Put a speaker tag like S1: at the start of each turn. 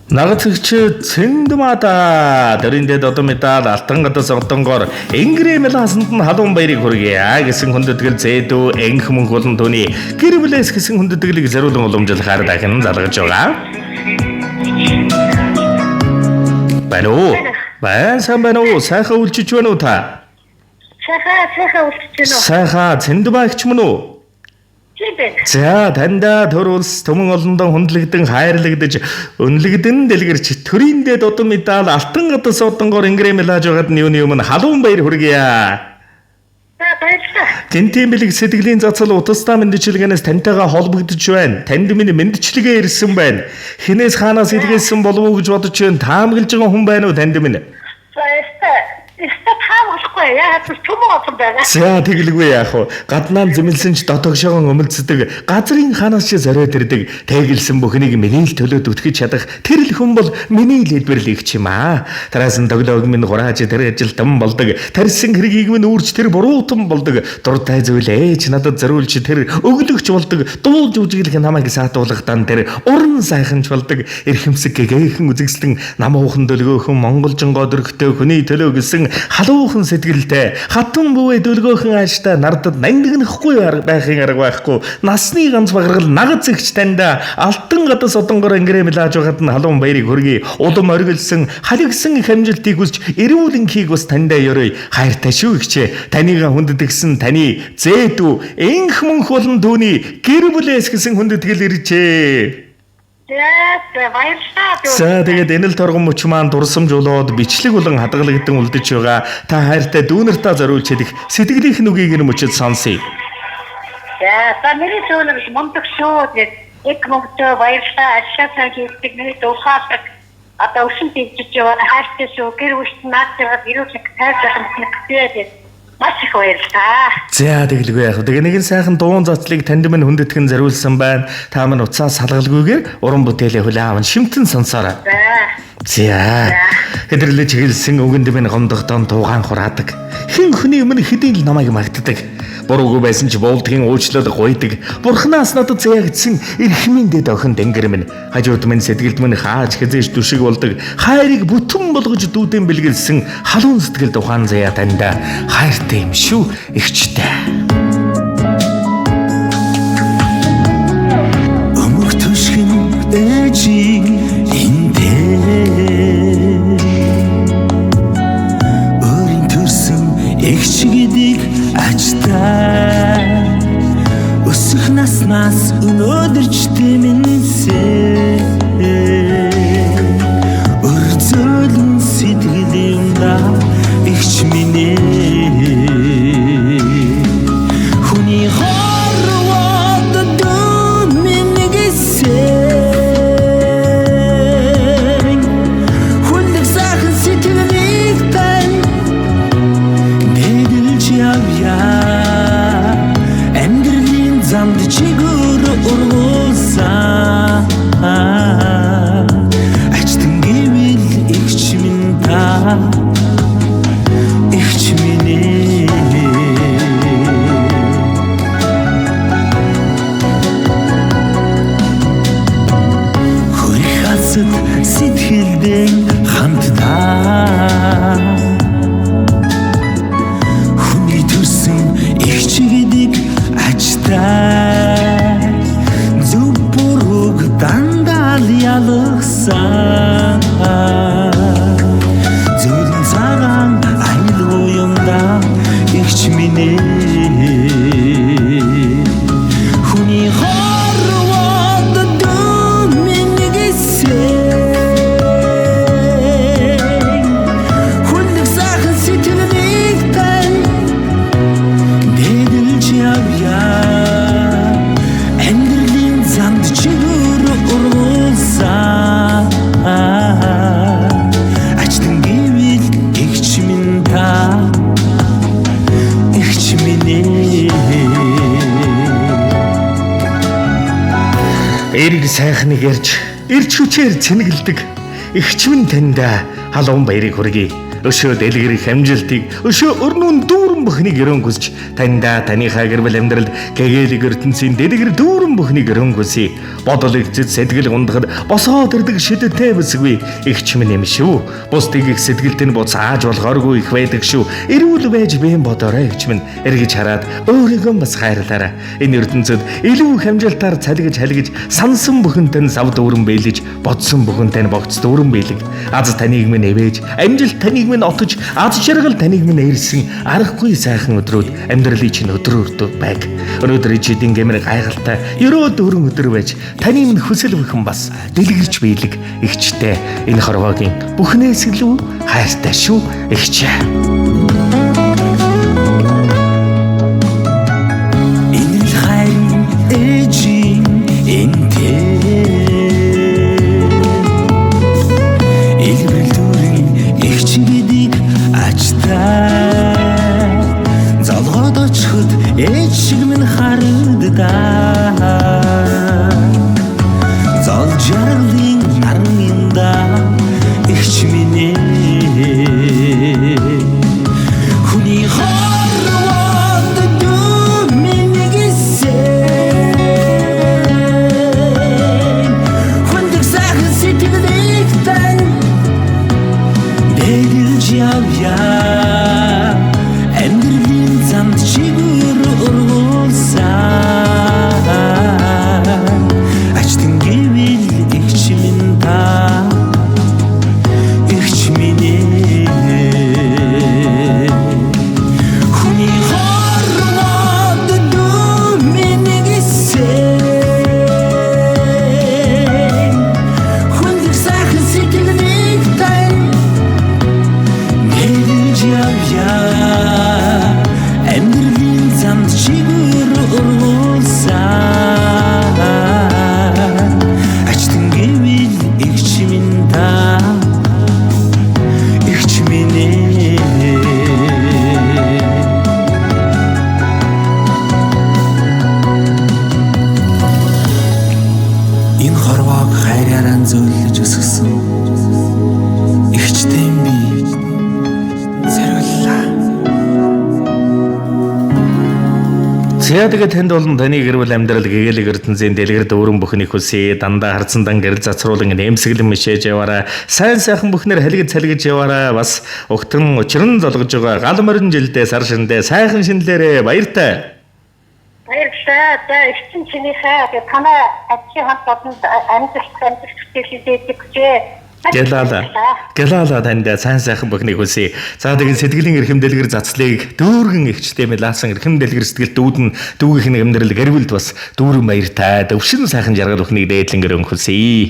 S1: Нагацэгч цэндмада дөрөндөө додомитад алтангадас одонгоор ингрэмэл хасанд нь халуун баярыг хүргэе гэсэн хүндэтгэл зээдүү энх мөнх болон түүний гэр бүлээс гэсэн хүндэтгэлийг зориулан уламжлахаар дахин залгаж байгаа. Байна уу? Сайхан үлчиж байна уу та?
S2: Сайхан үлчиж байна уу?
S1: Сайхан цэндмаагч мөн үү? За танда төрүүлс төмөн олондоо хүндлэгдэн хайрлагдаж өнлөгдөн дэлгэрч төрөндөө додон медаль алтан гадас одонгоор ингрэмэл хааж байгаад нь юуны өмнө халуун баяр хүргэе. Тэнтийн бэлэг сэтгэлийн цацал утастай мэндчилгээнээс таньтайгаа холбогдож байна. Танд минь мэндчилгээ ирсэн байна. Хинээс хаанаас илгээсэн болов уу гэж бодож байна. Таамаглаж байгаа хүн байна уу танд минь? За тэгэлгүй яах вэ? Гаднаа зэмлсэн ч дотогшоогон өмөлцдөг, газрын ханаас ч зориод ирдэг. Тэгэлсэн бүхнийг миний л төлөөд үтгэж чадах тэр л хүн бол миний л хэлбэрлэгч юм аа. Тараас нь тоглоог минь гурааж тэр ажилтан болдог. Тарьсан хэргийг минь үрж тэр буруутан болдог. Дуртай зүйл ээж надад зориулж тэр өглөгч болдог. Дуулж үжиглэх намайг саатуулгадан тэр уран сайханч болдог. Эрхэмсэг гэгэхэн үзэгслэн нам уухан дөлгөөхөн монголжонгоо дөрөгтэй хүний төлөө гэсэн халуухан сэтгэлтэй хатан бүвэ дөлгөөхөн ааштай нардад нандинахгүй байхын арга байхгүй насны ганц баграл нагц ихч танда алтан гадас одонгоор ингрэмэл хааж байгаад нь халуун баярыг хүргэе. Улам оргилсан халигсан их амжилтыг хүсч эрүүлэнхийг бас тандаа ёрой хайртай шүү ихчээ. Танийга хүндэтгсэн таны зээдүү энх мөнх болон түүний гэр бүлээс гэсэн хүндэтгэл иржээ. За тэгээд энэ л торгон мөч маань дурсамж болоод бичлэг болон хадгалагдсан үлдэж байгаа. Та хайртай дүүнартаа зориулж хэлэх сэтгэлийнх нүгийг энэ мөчөд сонсъё.
S2: За миний зөвлөж мундаг шүү. Эк мөнгөтэй баярлалаа. Ашаасаа хийдэг миний дуусаадаг. Одоо өшин дийж яваа хайртай шүү. Гэр бүлт наадчаад ирүүлэх тайлбар хийдэг. Маш их баярлалаа.
S1: За тэгэлгүй яах вэ? Тэгээ нэгэн сайхан дуун задлыг танд минь хүндэтгэн зориулсан байна. Та минь уцаас салгалгүйгээр уран бүтээлээ хүлээн аван шимтэн сонсоорой. За. Хэдэрлэж хэлсэн үгэнд минь гомдохтон туугаан хураадаг. Хэн хүний өмнө хэдийн л намайг магтдаг. Буруугүй байсан ч болдгийн уучлал гуйдаг. Бурханаас надад зэягдсан эрхмийн дэд охин дэнгэр минь хажууд минь сэтгэлд минь хааж хязээж дүшиг болдог. Хайрыг бүтэн болгож дүүдэн бэлгэлсэн халуун сэтгэлд ухаан заяа танда хайртай юм шүү эгчтэй.
S3: Өмөх түшгэн дэжиг эгчгидийг ачтай өсөх наснаас өнөөдөрч тэмэнсээ өрзөлн сэтгэлэмда эгч минь хүний хорвоод дүмэнгэсэн хүлэг сайхан сэтгэлийг тань Эндэрлийн замд чигүүр ургуулсан Ачтан гэвэл игч минь та игч минь Хөрх хасад сэтгэлдэн хамтдаа эгчгидийг ачтай зүг бурууг дандаа ялгсан зүлэн цагаан айлгүй юмда эгч минь хүний хорвоод дүмэнгэсэн хүлэг сайхан сэтгэлийг тань Эндэрлийн замд чигүүр ургуулсан Ачтан гэвэл эгч минь та эгч минь
S1: Эриг сайхныг ирж хүчээр цэнгэлдэг эгч минь танда халуун баярыг хүргэе. Өшөө дэлгэрэх амжилтыг өшөө өрнүүн дүүрэн бүхнийг өрөөн хүсч таньда таныхаа гэр бүл амьдралд гэгээлэг ертөнцийн дэлгэр дүүрэн бүхнийг өрөөн хүсье. Бодол игцэд сэтгэл ундахад босоод ирдэг шидэтэй бүсгүй игч минь юм шүү. Бусдыг их сэтгэлд нь буцааж болохооргүй их байдаг шүү. Эрүүл байж бэм бодорой игч минь эргэж хараад өөрийгөө бас хайрлаарай. Энэ ертөнцид илүү их амжилтаар цалгиж сансан бүхэнтэй нь сав дүүрэн бэлэж бодсон бүхэнтэй нь богц дүүрэн бэлэг. Аз таныг минь эвэж, амжилт таныг минь отож, аз жаргал таныг минь ээрсэн аргагүй сайхан өдрүүд амьдралын чинь өдрөөр байг. Өнөөдөр ичидийн гэмээр гайхалтай ерөө дөрөн өдөр байж таны минь хүсэл бүхэн бас дэлгэрч биелэг игчтэй энэ хорвоогийн бүхнээс илүү хайртай шүү игч. Зөвлөж өсгсөн ихчтэй би зориуллаа. За тэгээд танд болон таны гэр бүл амьдрал гэгээлэг ертөнцийн дэлгэр дүүрэн бүхнийг хүсье. Дандаа хардсандан гэрэл зацруулан нэмсэглэн мишээж яваарай. Сайн сайхан бүхнэр халигд салгиж яваарай. Бас өгтөн учран золгож байгаа гал морин жилдээ сар шиндээ сайхан шинлээрээ баяртай.
S2: Баярлалаа. За эцэн чинийхээ танаа ачи хамт одонд амьдсан хэлээдэг чээ.
S1: Гэлаала танд сайн сайхан бүхнийг хүсье. За тэгээд сэтгэлийн эрхэм дэлгэр зацлыг дүүргэн ихчтэй мэлаасан эрхэм дэлгэр сэтгэл дүүдэн дүүгийнх нь амьдрал гэрвэлд бас дүүрэн баяртай өвшин сайхан жаргал бүхнийг дээдлэн гэрэн хүсье.